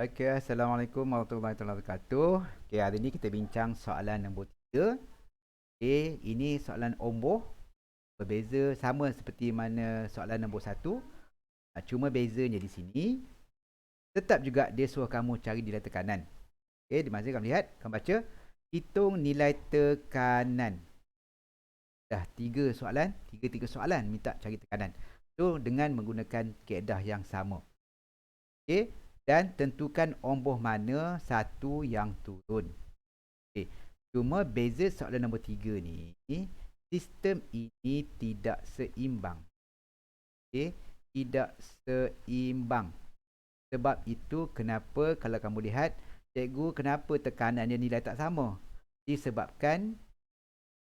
Okey, Assalamualaikum warahmatullahi wabarakatuh. Okey, hari ni kita bincang soalan nombor 3. Okey, ini soalan omboh. Berbeza sama seperti mana soalan nombor 1. Cuma bezanya di sini, tetap juga dia suruh kamu cari nilai tekanan. Okey, di mana kamu lihat, kamu baca. Hitung nilai tekanan. Dah 3 soalan, tiga soalan minta cari tekanan. So, dengan menggunakan kaedah yang sama. Okey, dan tentukan omboh mana satu yang turun. Okey. Cuma beza soalan nombor 3 ni, sistem ini tidak seimbang. Okey, tidak seimbang. Sebab itu kenapa kalau kamu lihat, cikgu kenapa tekanan dia nilai tak sama? Disebabkan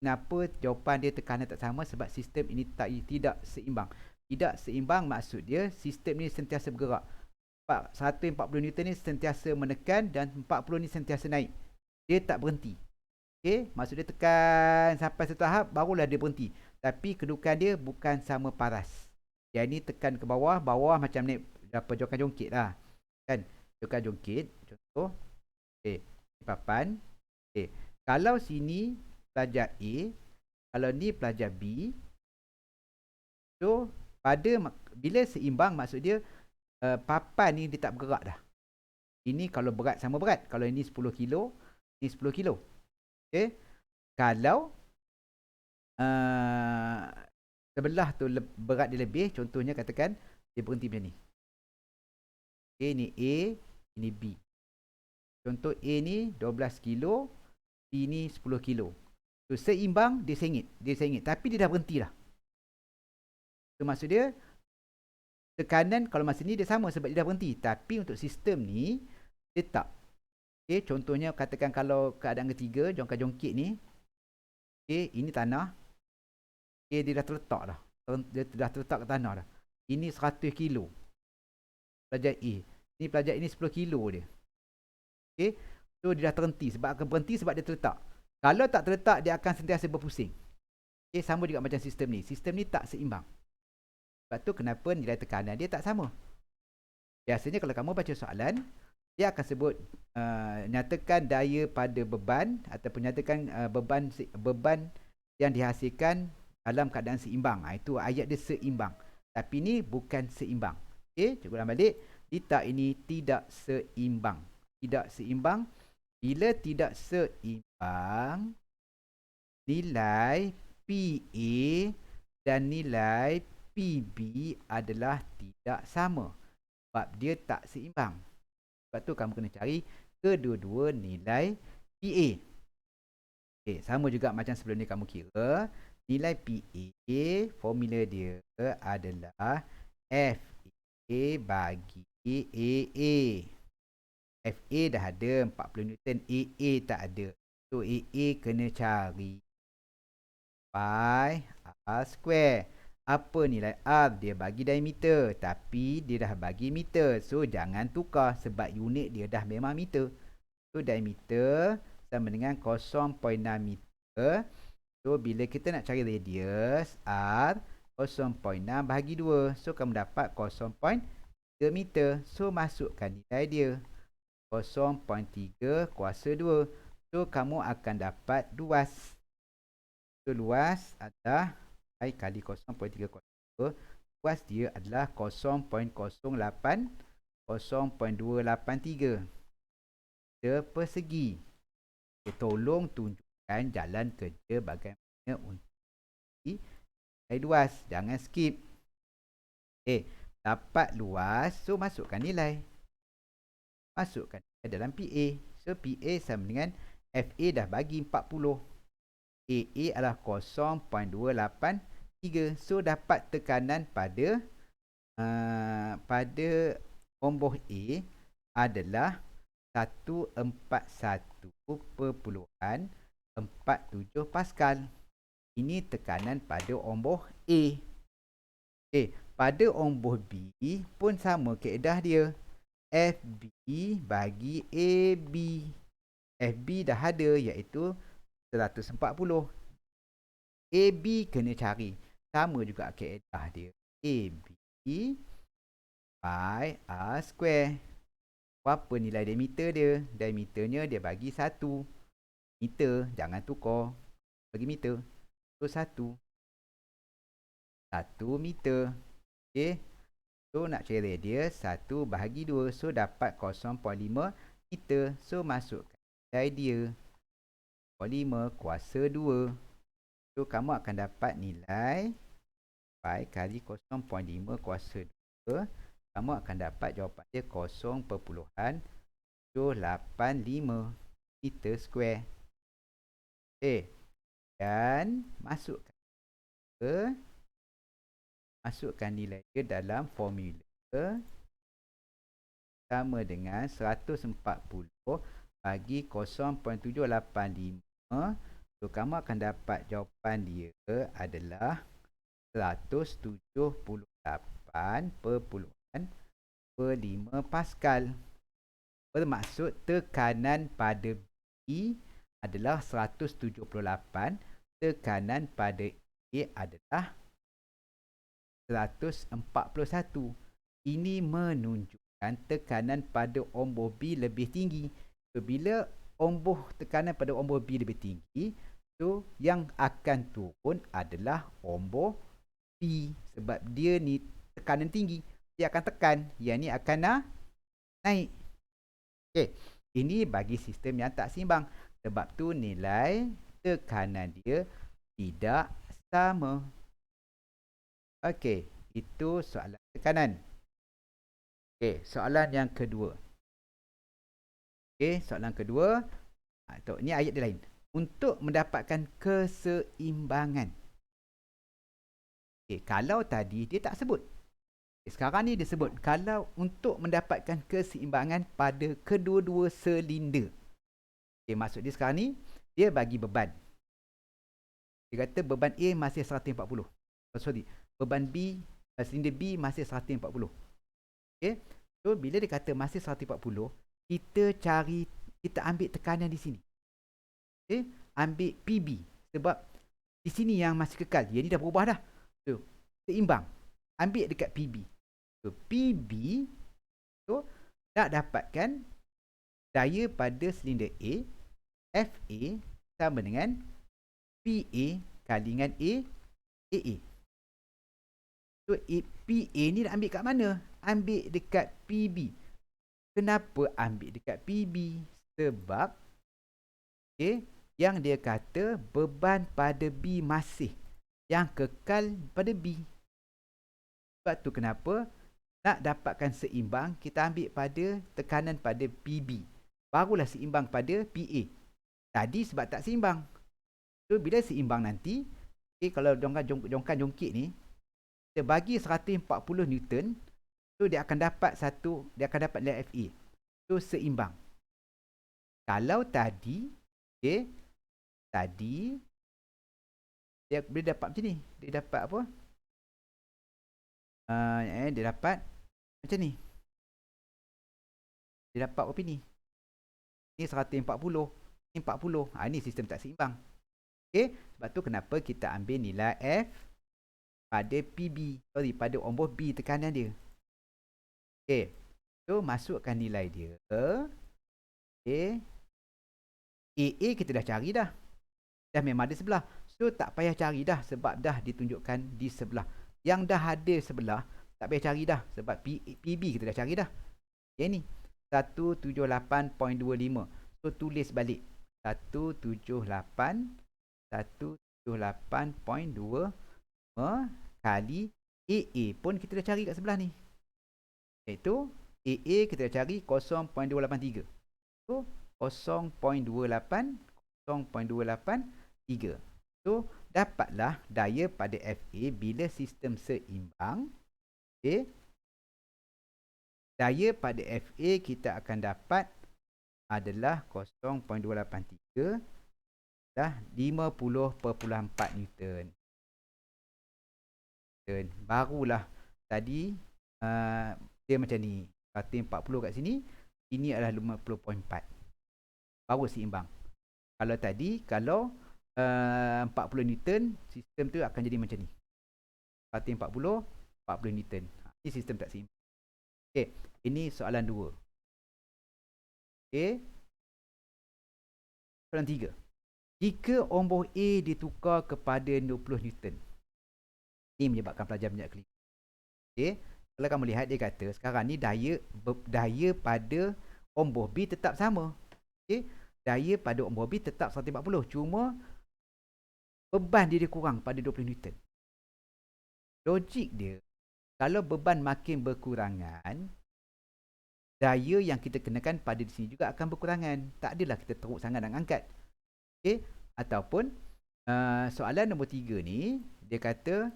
kenapa jawapan dia tekanan tak sama sebab sistem ini tidak seimbang. Tidak seimbang maksud dia sistem ni sentiasa bergerak. 140 Newton ni sentiasa menekan dan 40 ni sentiasa naik. Dia tak berhenti. Okey, maksud dia tekan sampai satu tahap barulah dia berhenti. Tapi kedudukan dia bukan sama paras. Yang ni tekan ke bawah, bawah macam naik apa jokan jongkit lah. Kan? Jokan jongkit, contoh. Okey, papan. Okey, kalau sini pelajar A, kalau ni pelajar B. So, bila seimbang maksud dia papan ni dia tak bergerak dah. Ini kalau berat sama berat. Kalau ini 10 kilo, ini 10 kilo. Okey. Kalau sebelah tu berat dia lebih, contohnya katakan dia berhenti macam ni. Okay, ni A, ini B. Contoh A ni 12 kilo, B ni 10 kilo. So, seimbang, dia sengit. Tapi dia dah berhenti dah. So, maksud dia, tekanan kalau masa ni dia sama sebab dia dah berhenti. Tapi untuk sistem ni, dia tak. Okay, contohnya katakan kalau keadaan ketiga, jongkit ni. Okay, ini tanah. Okay, dia dah terletak dah. Dia dah terletak ke tanah dah. Ini 100 kilo. Pelajar A. Ini pelajar ini 10 kilo dia. Okay. So, dia dah terhenti. Sebab akan berhenti sebab dia terletak. Kalau tak terletak, dia akan sentiasa berpusing. Okay, sama juga macam sistem ni. Sistem ni tak seimbang. Sebab tu kenapa nilai tekanan dia tak sama. Biasanya kalau kamu baca soalan, dia akan sebut nyatakan daya pada beban ataupun nyatakan beban yang dihasilkan dalam keadaan seimbang. Itu ayat dia seimbang. Tapi ni bukan seimbang. Okey, cikgu ulang balik. Dita ini tidak seimbang. Tidak seimbang. Bila tidak seimbang, nilai PA dan nilai PB adalah tidak sama. Sebab dia tak seimbang. Sebab tu kamu kena cari kedua-dua nilai PA. Okay, sama juga macam sebelum ni kamu kira. Nilai PA, formula dia adalah FA bagi AA. FA dah ada 40 Newton, AA tak ada. So, AA kena cari pi R square. Apa nilai R? Dia bagi diameter. Tapi dia dah bagi meter. So, jangan tukar sebab unit dia dah memang meter. So, diameter sama dengan 0.6 meter. So, bila kita nak cari radius R, 0.6 bahagi 2. So, kamu dapat 0.3 meter. So, masukkan nilai dia. 0.3 kuasa 2. So, kamu akan dapat luas. So, luas adalah I kali 0.3 kuasa 2. Luas dia adalah 0.283 meter persegi. Okay, tolong tunjukkan jalan kerja bagaimana untuk nilai luas. Jangan skip. Dapat luas. So, masukkan nilai. Masukkan dalam PA. So, PA sama dengan FA dah bagi 40. AA adalah 0.283. So, dapat tekanan pada omboh A adalah 141.47 Pascal. Ini tekanan pada omboh A. Pada omboh B pun sama kaedah dia. FB bagi AB. FB dah ada iaitu 140. AB kena cari. Sama juga kaedah dia. AB pi R square. Berapa nilai diameter dia? Diameternya dia bagi 1 meter. Jangan tukar. Bagi meter. So 1 meter. Okay. So nak cari radius 1 bahagi 2. So dapat 0.5 meter. So masukkan nilai dia. 0.5 kuasa 2. So kamu akan dapat nilai pi kali 0.5 kuasa 2. Kamu akan dapat jawapan dia 0.785 meter square. Okay. Dan masukkan nilai dia dalam formula sama dengan 140 bagi 0.785. So kamu akan dapat jawapan dia adalah 178.5 Pascal. Bermaksud tekanan pada B adalah 178, tekanan pada A adalah 141. Ini menunjukkan tekanan pada omboh B lebih tinggi. So, bila tekanan pada omboh B lebih tinggi, so yang akan turun adalah omboh B. Sebab dia ni tekanan tinggi, dia akan tekan. Yang ni akan naik. Okey. Ini bagi sistem yang tak seimbang. Sebab tu nilai tekanan dia tidak sama. Okey, itu soalan tekanan. Okey, soalan yang kedua. Okey, soalan kedua. Ini ayat dia lain. Untuk mendapatkan keseimbangan. Okey, kalau tadi dia tak sebut. Sekarang ni dia sebut. Kalau untuk mendapatkan keseimbangan pada kedua-dua silinder. Okey, maksud dia sekarang ni, dia bagi beban. Dia kata beban A masih 140. Sorry. Beban B, silinder B masih 140. Okay. So, bila dia kata masih 140, kita ambil tekanan di sini. Okay. Ambil PB. Sebab di sini yang masih kekal. Yang ni dah berubah dah. So, seimbang. Ambil dekat PB. So, PB, so, nak dapatkan daya pada silinder A, FA sama dengan PA kali dengan AA. So, PA ni nak ambil kat mana? Ambil dekat PB. Kenapa ambil dekat PB? Sebab yang dia kata beban pada B masih. Yang kekal pada B. Sebab tu kenapa nak dapatkan seimbang, kita ambil pada tekanan pada PB. Barulah seimbang pada PA. Tadi sebab tak seimbang. So, bila seimbang nanti, kalau jongkan-jongkit ni, kita bagi 140 Newton, so dia akan dapat nilai FA. So seimbang. Kalau tadi, tadi dia boleh dapat macam ni. Dia dapat apa? Dia dapat macam ni. Dia dapat apa ni? Ni 140, ni 40. Ini sistem tak seimbang. Sebab tu kenapa kita ambil nilai F pada PB, pada omboh B tekanan dia. So masukkan nilai dia. AA kita dah cari dah. Dah memang ada sebelah. So tak payah cari dah sebab dah ditunjukkan di sebelah. Yang dah ada sebelah, tak payah cari dah sebab PB kita dah cari dah. Yang ni 178.25. So tulis balik 178.25 kali AA pun kita dah cari kat sebelah ni. Iaitu AA kita dah cari 0.283. So 0.283. So dapatlah daya pada FA bila sistem seimbang. Daya pada FA kita akan dapat adalah 0.283 dah 50.4 Newton. Barulah tadi dia macam ni 140 kat sini, ini adalah 50.4. Baru seimbang. Kalau tadi 40 Newton, sistem tu akan jadi macam ni 140 40 Newton. Ini sistem tak seimbang. Ini soalan 2. Okey. Soalan 3. Jika omboh A ditukar kepada 20 Newton. Ini menyebabkan pelajar banyak keliru. Okey. Kalau kamu lihat dia kata sekarang ni daya pada omboh B tetap sama. Okey. Daya pada omboh B tetap 140. Cuma beban dia kurang pada 20 Newton. Logik dia, kalau beban makin berkurangan, daya yang kita kenakan pada di sini juga akan berkurangan. Tak adalah kita teruk sangat nak angkat. Okey. Ataupun soalan nombor 3 ni, dia kata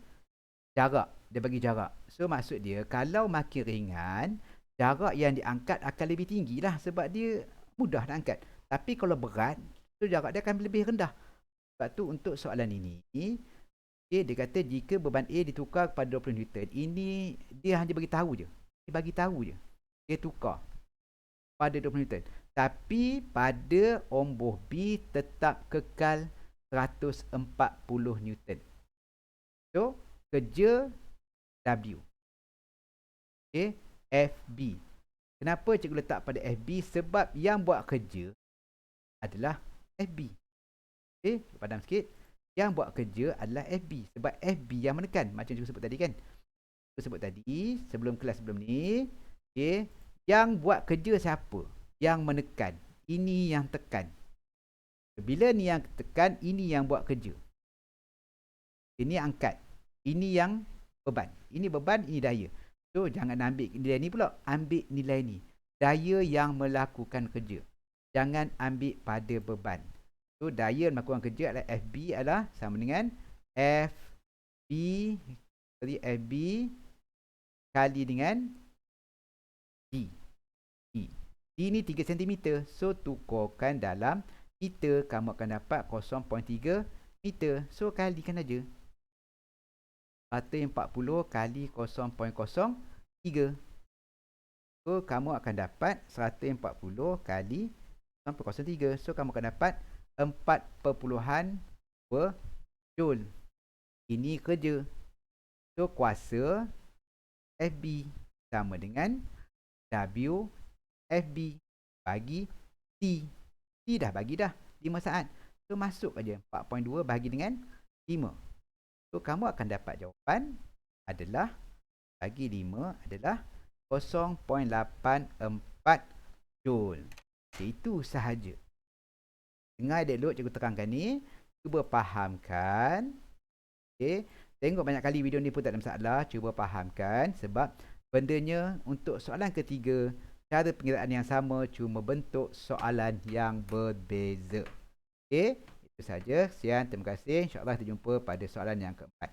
jarak. Dia bagi jarak. So maksud dia, kalau makin ringan, jarak yang diangkat akan lebih tinggi lah. Sebab dia mudah nak angkat. Tapi kalau berat, so jarak dia akan lebih rendah. Sebab tu untuk soalan ini, okay, dia kata jika beban A ditukar kepada 20 Newton, ini dia hanya bagi tahu je. Dia bagi tahu je. Dia tukar pada 20 Newton. Tapi pada omboh B tetap kekal 140 Newton. So, kerja W. Okay, FB. Kenapa cikgu letak pada FB? Sebab yang buat kerja adalah FB. Okay, padam sikit. Yang buat kerja adalah FB. Sebab FB yang menekan. Macam cikgu sebut tadi kan. Cikgu sebut tadi, sebelum kelas sebelum ni. Okay, yang buat kerja siapa? Yang menekan. Ini yang tekan. Bila ni yang tekan, ini yang buat kerja. Ini angkat. Ini yang beban. Ini beban, ini daya. So, jangan ambil nilai ni pula. Ambil nilai ni. Daya yang melakukan kerja. Jangan ambil pada beban. So, daya yang melakukan kerja adalah FB adalah sama dengan FB kali dengan D. D ni 3 cm. So, tukarkan dalam meter. Kamu akan dapat 0.3 meter. So, kalikan aja. 140 kali 0.03. So, kamu akan dapat 140 kali 0.03. So, kamu akan dapat 4.2 joule. Ini kerja. So, kuasa FB sama dengan W FB bagi T. T dah bagi dah 5 saat. So, masuk aja 4.2 bagi dengan 5. So, kamu akan dapat jawapan adalah bagi 5 adalah 0.84 joule. Itu sahaja. Dengar elok cikgu terangkan ni. Cuba fahamkan. Okay. Tengok banyak kali video ni pun tak ada masalah. Cuba fahamkan. Sebab bendanya untuk soalan ketiga, cara pengiraan yang sama, cuma bentuk soalan yang berbeza. Okay. Itu saja. Sekian. Terima kasih. InsyaAllah kita jumpa pada soalan yang keempat.